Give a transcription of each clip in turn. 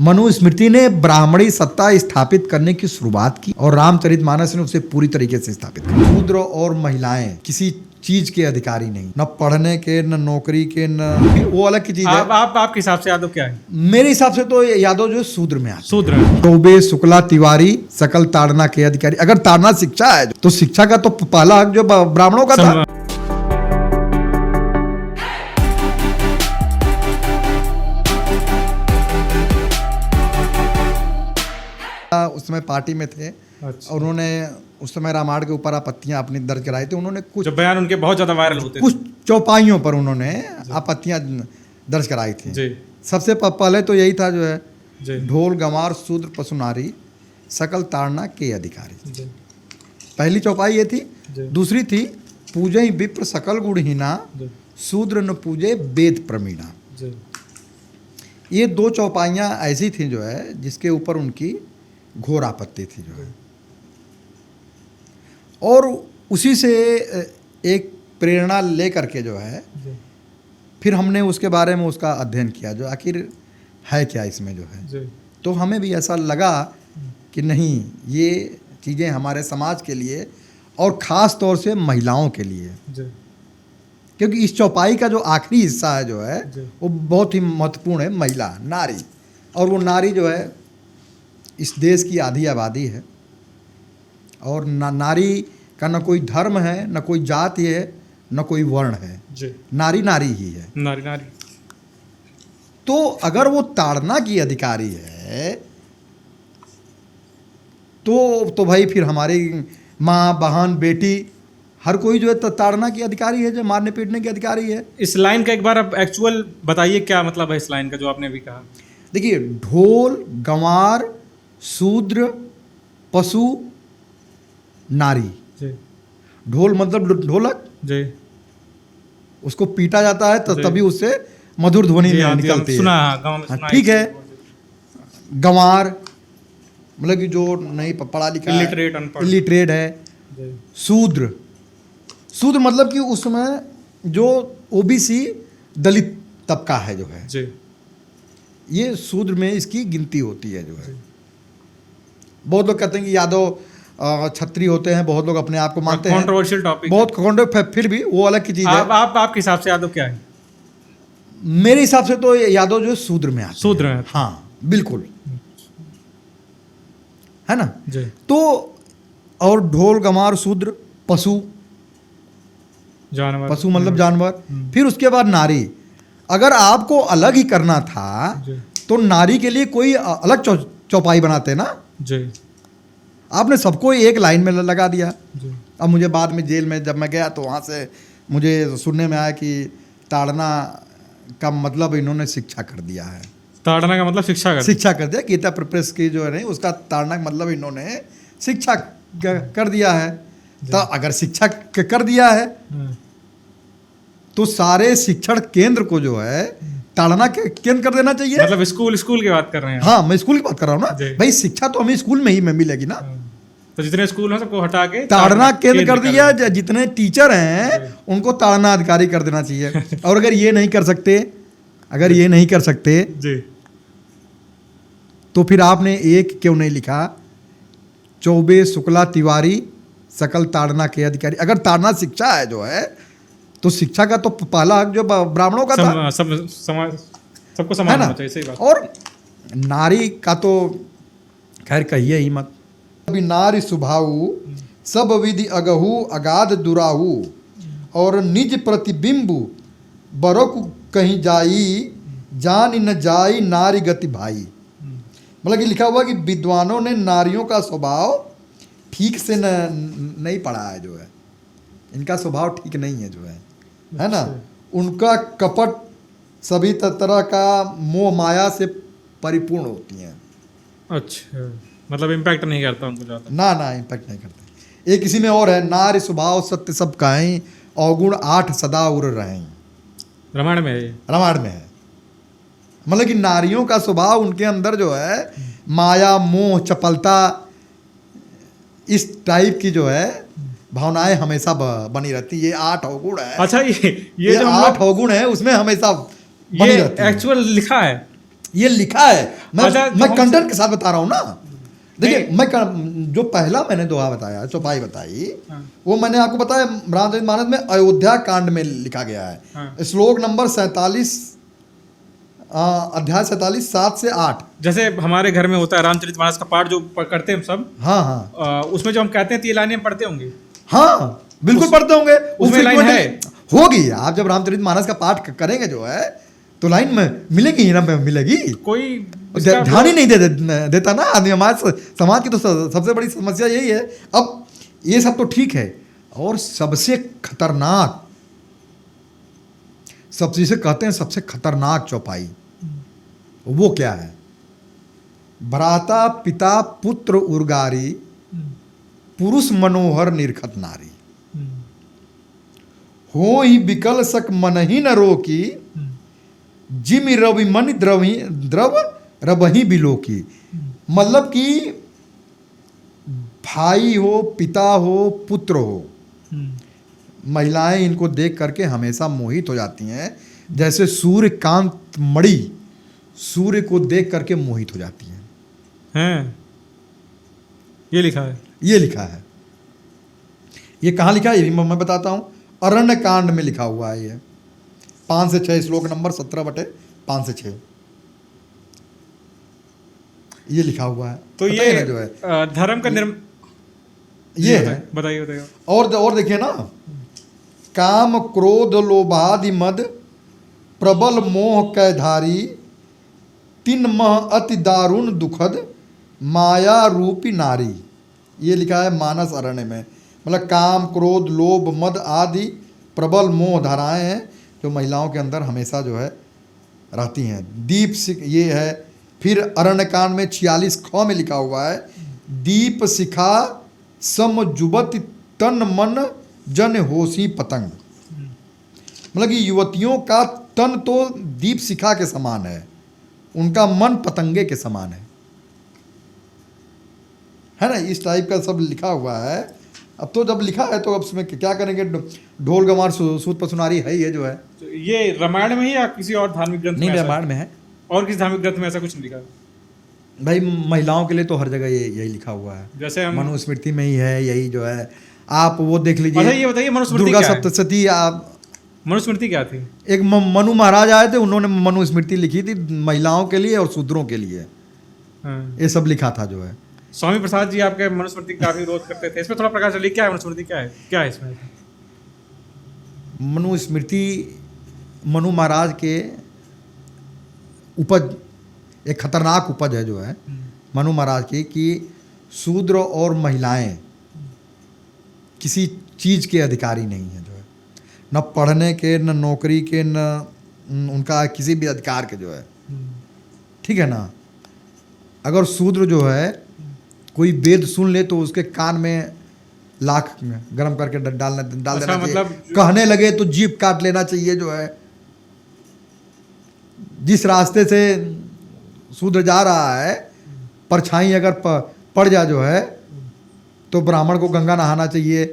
मनुस्मृति ने ब्राह्मणी सत्ता स्थापित करने की शुरुआत की और रामचरितमानस ने उसे पूरी तरीके से स्थापित किया। शूद्र और महिलाएं किसी चीज के अधिकारी नहीं, न पढ़ने के, न नौकरी के, न वो अलग की चीज है। आपके हिसाब से यादव क्या है? मेरे हिसाब से तो यादव जो शूद्र में आता शूद्र है। चौबे शुक्ला तिवारी सकल ताड़ना के अधिकारी। अगर ताड़ना शिक्षा है तो शिक्षा का तो पहला हक जो ब्राह्मणों का था। उस समय पार्टी में थे। अच्छा। और उन्होंने उस समय रामायण के ऊपर आपत्तियां अपनी दर्ज कराई थी। उन्होंने कुछ जो बयान उनके बहुत ज्यादा वायरल होते कुछ चौपाइयों पर उन्होंने आपत्तियां दर्ज कराई थी। जी सबसे पहले तो यही था जो है जी ढोल गंवार शूद्र पशु नारी सकल ताड़ना के अधिकारी। जी पहली चौपाई ये थी। जी दूसरी थी पूजे विप्र सकल गुणहीना जी शूद्र न पूजे वेद प्रमीणा। जी ये दो चौपाइयाँ ऐसी थी जो है जिसके ऊपर उनकी घोर आपत्ति थी जो है। और उसी से एक प्रेरणा लेकर के जो है जी फिर हमने उसके बारे में उसका अध्ययन किया जो आखिर है क्या इसमें जो है। जी तो हमें भी ऐसा लगा कि नहीं, ये चीज़ें हमारे समाज के लिए और ख़ास तौर से महिलाओं के लिए, जी क्योंकि इस चौपाई का जो आखिरी हिस्सा है जो है जी वो बहुत ही महत्वपूर्ण है। महिला, नारी, और वो नारी जो है इस देश की आधी आबादी है। और नारी का न कोई धर्म है, न कोई जाति है, न कोई वर्ण है। जी नारी नारी ही है। नारी नारी तो अगर वो ताड़ना की अधिकारी है तो भाई फिर हमारी माँ, बहन, बेटी हर कोई जो है ताड़ना की अधिकारी है, जो मारने पीटने की अधिकारी है। इस लाइन का एक बार आप एक्चुअल बताइए, क्या मतलब है इस लाइन का जो आपने अभी कहा? देखिए, ढोल गंवार शूद्र पशु नारी। जी ढोल मतलब ढोलक, जी उसको पीटा जाता है तो जी। तभी उससे मधुर ध्वनि जी, हाँ, निकलती है। सुना, हाँ, गाँव में सुना ठीक है। गंवार मतलब कि जो नहीं पढ़ा लिखा है, इलिटरेट, अनपढ़। इलिटरेट है। जी शूद्र, शूद्र मतलब कि उस समय जो ओबीसी दलित तबका है जो है, जी ये शूद्र में इसकी गिनती होती है जो है। बहुत लोग कहते हैं कि यादव छत्री होते हैं, बहुत लोग अपने आप को मानते हैं। कंट्रोवर्शियल टॉपिक, बहुत फिर भी वो अलग की चीज है। आपके हिसाब से यादव क्या है? मेरे हिसाब से तो यादव जो शूद्र में आता शूद्र है। में। हाँ बिल्कुल, है ना। जी तो और ढोल गंवार शूद्र पशु, जानवर, पशु मतलब जानवर। हम्म। फिर उसके बाद नारी। अगर आपको अलग ही करना था जी तो नारी के लिए कोई अलग चौपाई बनाते ना। जी आपने सबको एक लाइन में लगा दिया। जी अब मुझे बाद में जेल में जब मैं गया तो वहाँ से मुझे सुनने में आया कि ताड़ना का मतलब इन्होंने शिक्षा कर दिया है। ताड़ना का मतलब शिक्षा कर दिया। गीता प्रेस की जो है नहीं, उसका ताड़ना का मतलब इन्होंने शिक्षा कर दिया है। तो अगर शिक्षा कर दिया है तो सारे शिक्षण केंद्र को जो है ताड़ना के केंद्र कर देना चाहिए। मतलब स्कूल की बात कर रहे हैं? हाँ, मैं स्कूल की बात कर रहा हूँ ना जी। भाई। शिक्षा तो हमें स्कूल में ही मिलेगी ना। तो जितने स्कूल हैं सबको हटा के ताड़ना केंद्र कर दिया। जितने टीचर हैं उनको ताड़ना अधिकारी कर देना चाहिए। और अगर ये नहीं कर सकते जी तो फिर आपने एक क्यों नहीं लिखा चौबे शुक्ला तिवारी सकल ताड़ना के अधिकारी। अगर ताड़ना शिक्षा है जो है तो शिक्षा का तो पहला हक जो ब्राह्मणों का था। सबको समान होना चाहिए। सही बात। और नारी का तो खैर कहिए ही मत। अभी नारी सुभाऊ सब विधि अगहु अगाध दुराहु और निज प्रतिबिंब बरक कहीं जाई जान न जाई नारी गति भाई। मतलब कि लिखा हुआ कि विद्वानों ने नारियों का स्वभाव ठीक से नहीं पढ़ा है जो है। इनका स्वभाव ठीक नहीं है जो है ना। उनका कपट सभी तरह का मोह माया से परिपूर्ण होती हैं। अच्छा, मतलब इम्पैक्ट नहीं करता उनको ज़्यादा? ना, इम्पैक्ट नहीं करते। एक इसी में और है, नारी स्वभाव सत्य सब काहें अवगुण 8 सदा उर रहें। रामायण में है? रामायण में है। मतलब कि नारियों का स्वभाव उनके अंदर जो है माया, मोह, चपलता, इस टाइप की जो है भावनाएं हमेशा बनी रहती है। ये 8 अवगुण है। अच्छा, ये जो 8 अवगुण है उसमें हमेशा बनी रहती है। एक्चुअल लिखा है? ये लिखा है। मैं अच्छा, मैं जो कंटेंट के साथ बता रहा हूँ ना। देखिए नहीं। जो पहला मैंने दोहा बताया, चौपाई बताई, हाँ। वो मैंने आपको बताया रामचरितमानस में अयोध्या कांड में लिखा गया है। हाँ। श्लोक नंबर 47, अध्याय 47, 7 से 8। जैसे हमारे घर में होता है रामचरितमानस का पाठ जो करते हैं हम सब, हाँ हाँ उसमें जो हम कहते हैं तो ये लाइनें हम पढ़ते होंगे। हाँ, बिल्कुल पढ़ते होंगे। उसमें लाइन frequently होगी। आप जब रामचरितमानस का पाठ करेंगे जो है, तो लाइन में मिलेगी ही ना, मिलेगी। कोई इसका ध्यान ही नहीं देता ना आदमी। हमारे समाज की तो सबसे बड़ी समस्या यही है। अब ये सब तो ठीक है, और सबसे खतरनाक, सब जिसे कहते हैं सबसे खतरनाक चौपाई, वो क्या है? भ्राता पिता पुत्र उर्गारी, पुरुष मनोहर निरखत नारी। हो ही विकल सक मन ही न रोकी, जिमि रवि मन द्रव रबही बिलो की। मतलब कि भाई हो, पिता हो, पुत्र हो, महिलाएं इनको देख करके हमेशा मोहित हो जाती हैं, जैसे सूर्यकांत मणि सूर्य को देख करके मोहित हो जाती हैं। ये लिखा है। ये लिखा है। ये कहाँ लिखा है? ये भी मैं बताता हूँ। अरण्य कांड में लिखा हुआ है। ये 5 से 6, श्लोक नंबर 17/5 से 6 ये लिखा हुआ है। तो पता ये है ना जो है धर्म का ये है। बताइए। और देखिए ना, काम क्रोध लोभादि मद प्रबल मोह कैधारी, तीन मह अति दारुण दुखद माया रूपी नारी। ये लिखा है मानस अरण्य में। मतलब काम क्रोध लोभ मद आदि प्रबल मोह धाराएं हैं जो महिलाओं के अंदर हमेशा जो है रहती हैं। दीप ये है। फिर अरण्य कांड में 46 ख में लिखा हुआ है, दीप शिखा सम जुबत तन मन जन होशी पतंग। मतलब कि युवतियों का तन तो दीप शिखा के समान है, उनका मन पतंगे के समान है ना। इस टाइप का सब लिखा हुआ है। अब तो जब लिखा है तो अब उसमें क्या करेंगे? ढोल गंवार सूत पसुनारी है ही है जो है। तो ये रामायण में ही या किसी और धार्मिक ग्रंथ में? नहीं, रामायण में है। और किसी धार्मिक ग्रंथ में ऐसा कुछ नहीं लिखा? भाई महिलाओं के लिए तो हर जगह यही लिखा हुआ है। जैसे हम मनुस्मृति में ही है यही जो है। आप वो देख लीजिए। अच्छा, ये बताइए मनुस्मृति दुर्गा क्या है? सप्तशती। आप मनुस्मृति क्या थी? एक मनु महाराज आए थे, उन्होंने मनुस्मृति लिखी थी महिलाओं के लिए और शूद्रों के लिए। ये सब लिखा था जो है। स्वामी प्रसाद जी आपके मनुस्मृति का काफी विरोध करते थे। इसमें थोड़ा प्रकाश डालिए, क्या है मनुस्मृति? क्या है इसमें? मनुस्मृति मनु महाराज के उपज, एक खतरनाक उपज है जो है मनु महाराज की, कि शूद्र और महिलाएं किसी चीज़ के अधिकारी नहीं है जो है, न पढ़ने के, न नौकरी के, न उनका किसी भी अधिकार के जो है। ठीक है ना। अगर शूद्र जो है कोई वेद सुन ले तो उसके कान में लाख गरम करके डाल देना चाहिए। मतलब कहने लगे तो जीभ काट लेना चाहिए जो है। जिस रास्ते से शूद्र जा रहा है, परछाई अगर पड़ जा जो है, तो ब्राह्मण को गंगा नहाना चाहिए।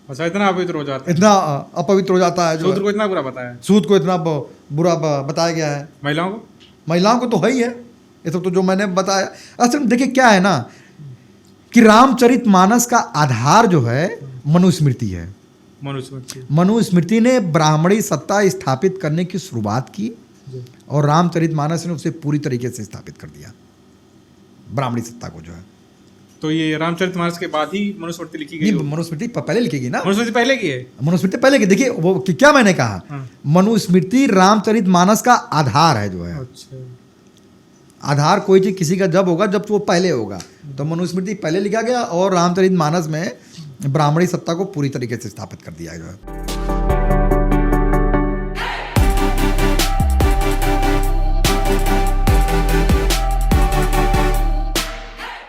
अच्छा, इतना अपवित्र हो जाता है? इतना अपवित्र हो जाता है जो शूद्र को इतना बुरा बताया है? सूद को इतना बुरा बताया गया है। महिलाओं को तो है ही है। ये सब तो जो मैंने बताया। असल में देखिए क्या है ना, कि रामचरितमानस का आधार जो है मनुस्मृति है। मनुस्मृति ने ब्राह्मणी सत्ता स्थापित करने की शुरुआत की, और रामचरितमानस ने उसे पूरी तरीके से स्थापित कर दिया, ब्राह्मणी सत्ता को जो है। तो ये रामचरितमानस के बाद ही मनुस्मृति लिखी गई? मनुस्मृति पहले लिखेगी ना। मनुस्मृति पहले की है? मनुस्मृति पहले की। देखिए वो क्या मैंने कहा, मनुस्मृति रामचरितमानस का आधार है जो है। अच्छा। आधार कोई चीज किसी का जब होगा जब तो वो पहले होगा। तो मनुस्मृति पहले लिखा गया, और रामचरितमानस में ब्राह्मणी सत्ता को पूरी तरीके से स्थापित कर दिया गया।